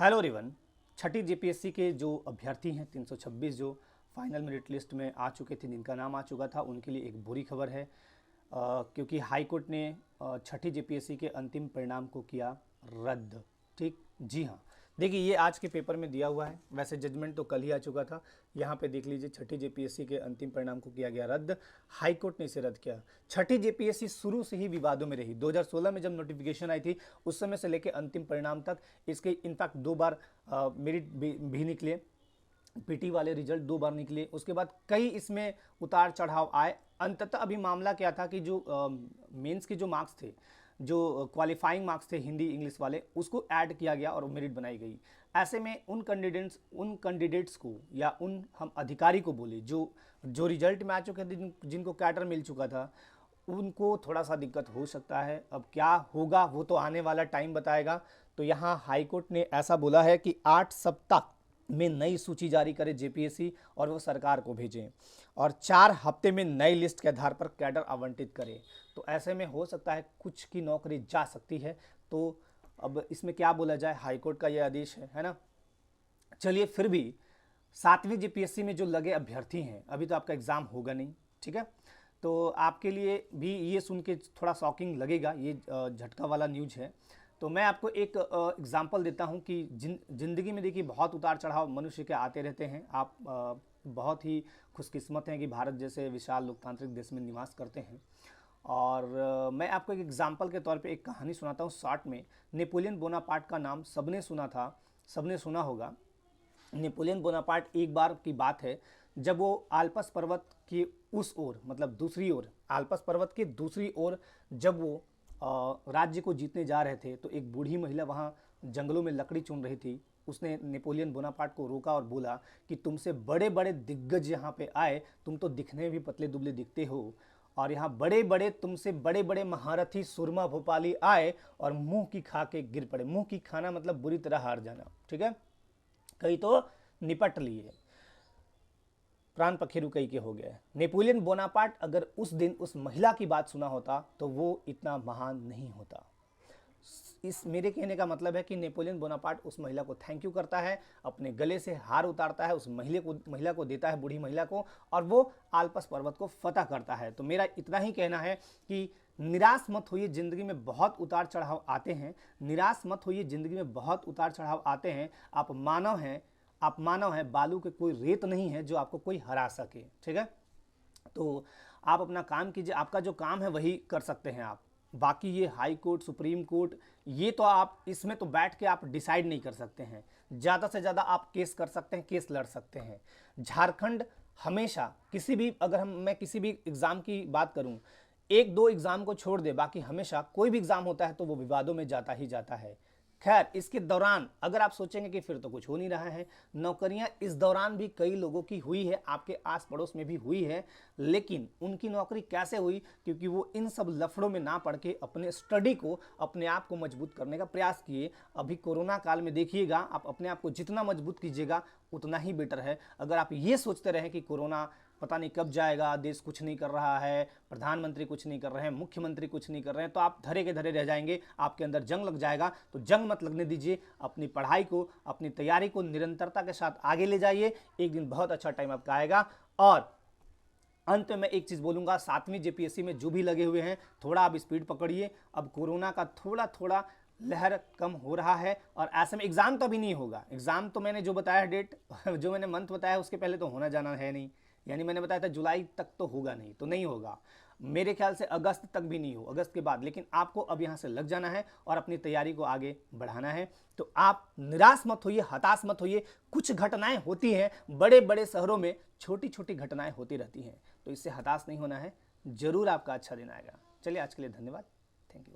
Hello everyone. छठी JPSC के जो अभ्यर्थी हैं 326 जो फाइनल मेरिट लिस्ट में आ चुके थे, जिनका नाम आ चुका था, उनके लिए एक बुरी खबर है क्योंकि हाई कोर्ट ने छठी जेपीएससी के अंतिम परिणाम को किया रद्द। ठीक, जी हाँ, देखिए ये आज के पेपर में दिया हुआ है। वैसे जजमेंट तो कल ही आ चुका था। यहाँ पे देख लीजिए, छठी जेपीएससी के अंतिम परिणाम को किया गया रद्द। हाई कोर्ट ने इसे रद्द किया। छठी जेपीएससी शुरू से ही विवादों में रही। 2016 में जब नोटिफिकेशन आई थी, उस समय से लेकर अंतिम परिणाम तक इसके इनफैक्ट 2 बार मेरिट भी निकले, पीटी वाले रिजल्ट 2 बार निकले। उसके बाद कई इसमें उतार चढ़ाव आए। अंततः अभी मामला क्या था कि जो मेंस के जो मार्क्स थे, जो क्वालिफाइंग मार्क्स थे हिंदी इंग्लिश वाले, उसको ऐड किया गया और मेरिट बनाई गई। ऐसे में उन कैंडिडेट्स को या उन हम अधिकारी को बोले जो रिजल्ट में आ चुके थे, जिनको कैडर मिल चुका था, उनको थोड़ा सा दिक्कत हो सकता है। अब क्या होगा वो तो आने वाला टाइम बताएगा। तो यहाँ हाईकोर्ट ने ऐसा बोला है कि 8 सप्ताह में नई सूची जारी करे जेपीएससी और वो सरकार को भेजें, और 4 हफ्ते में नई लिस्ट के आधार पर कैडर आवंटित करे। तो ऐसे में हो सकता है कुछ की नौकरी जा सकती है। तो अब इसमें क्या बोला जाए, हाईकोर्ट का ये आदेश है ना। चलिए, फिर भी 7वीं जेपीएससी में जो लगे अभ्यर्थी हैं, अभी तो आपका एग्ज़ाम होगा नहीं, ठीक है, तो आपके लिए भी ये सुन के थोड़ा शॉकिंग लगेगा, ये झटका वाला न्यूज़ है। तो मैं आपको एक एग्जांपल देता हूं कि ज़िंदगी में देखिए बहुत उतार चढ़ाव मनुष्य के आते रहते हैं। आप बहुत ही खुशकिस्मत हैं कि भारत जैसे विशाल लोकतांत्रिक देश में निवास करते हैं। और मैं आपको एक एग्जांपल के तौर पे एक कहानी सुनाता हूं शॉर्ट में। नेपोलियन बोनापार्ट का नाम सबने सुना था, सबने सुना होगा। नेपोलियन बोनापार्ट, एक बार की बात है जब वो आल्प्स पर्वत की उस ओर, मतलब दूसरी ओर, आल्प्स पर्वत की दूसरी ओर जब वो राज्य को जीतने जा रहे थे, तो एक बूढ़ी महिला वहाँ जंगलों में लकड़ी चुन रही थी। उसने नेपोलियन बोनापार्ट को रोका और बोला कि तुमसे बड़े बड़े दिग्गज यहाँ पे आए, तुम तो दिखने में भी पतले दुबले दिखते हो, और यहाँ बड़े बड़े तुमसे बड़े बड़े महारथी सुरमा भोपाली आए और मुंह की खा के गिर पड़े। मुंह की खाना मतलब बुरी तरह हार जाना, ठीक है, कई तो निपट लिए, प्राण पखेरु कई के हो गए। नेपोलियन बोनापार्ट अगर उस दिन उस महिला की बात सुना होता तो वो इतना महान नहीं होता। इस मेरे कहने का मतलब है कि नेपोलियन बोनापार्ट उस महिला को थैंक यू करता है, अपने गले से हार उतारता है, उस महिला को देता है, बूढ़ी महिला को, और वो आल्प्स पर्वत को फतह करता है। तो मेरा इतना ही कहना है कि निराश मत होइए, ज़िंदगी में बहुत उतार चढ़ाव आते हैं। निराश मत होइए, ज़िंदगी में बहुत उतार चढ़ाव आते हैं। आप मानव हैं, आप मानव हैं, बालू के कोई रेत नहीं है जो आपको कोई हरा सके, ठीक है। तो आप अपना काम कीजिए, आपका जो काम है वही कर सकते हैं आप। बाकी ये हाई कोर्ट, सुप्रीम कोर्ट, ये तो आप इसमें तो बैठ के आप डिसाइड नहीं कर सकते हैं। ज़्यादा से ज़्यादा आप केस कर सकते हैं, केस लड़ सकते हैं। झारखंड हमेशा किसी भी, अगर मैं किसी भी एग्ज़ाम की बात करूं, 1-2 एग्ज़ाम को छोड़ दे, बाकी हमेशा कोई भी एग्ज़ाम होता है तो वो विवादों में जाता ही जाता है। खैर, इसके दौरान अगर आप सोचेंगे कि फिर तो कुछ हो नहीं रहा है, नौकरियां इस दौरान भी कई लोगों की हुई है, आपके आस पड़ोस में भी हुई है, लेकिन उनकी नौकरी कैसे हुई? क्योंकि वो इन सब लफड़ों में ना पड़ के अपने स्टडी को, अपने आप को मजबूत करने का प्रयास किए। अभी कोरोना काल में देखिएगा, आप अपने आप को जितना मजबूत कीजिएगा उतना ही बेटर है। अगर आप ये सोचते रहें कि कोरोना पता नहीं कब जाएगा, देश कुछ नहीं कर रहा है, प्रधानमंत्री कुछ नहीं कर रहे हैं, मुख्यमंत्री कुछ नहीं कर रहे हैं, तो आप धरे के धरे रह जाएंगे, आपके अंदर जंग लग जाएगा। तो जंग मत लगने दीजिए, अपनी पढ़ाई को, अपनी तैयारी को निरंतरता के साथ आगे ले जाइए। एक दिन बहुत अच्छा टाइम आपका आएगा। और अंत में मैं एक चीज़ बोलूँगा, 7वीं जेपीएससी में जो भी लगे हुए हैं, थोड़ा आप स्पीड पकड़िए। अब कोरोना का थोड़ा थोड़ा लहर कम हो रहा है, और ऐसे में एग्ज़ाम तो अभी नहीं होगा। एग्ज़ाम तो मैंने जो बताया डेट, जो मैंने मंथ बताया, उसके पहले तो होना जाना है नहीं। यानी मैंने बताया था जुलाई तक तो होगा नहीं, तो नहीं होगा। मेरे ख्याल से अगस्त तक भी नहीं हो, अगस्त के बाद। लेकिन आपको अब यहाँ से लग जाना है और अपनी तैयारी को आगे बढ़ाना है। तो आप निराश मत होइए, हताश मत होइए। कुछ घटनाएं होती हैं, बड़े बड़े शहरों में छोटी छोटी घटनाएं होती रहती हैं, तो इससे हताश नहीं होना है। जरूर आपका अच्छा दिन आएगा। चलिए, आज के लिए धन्यवाद, थैंक यू।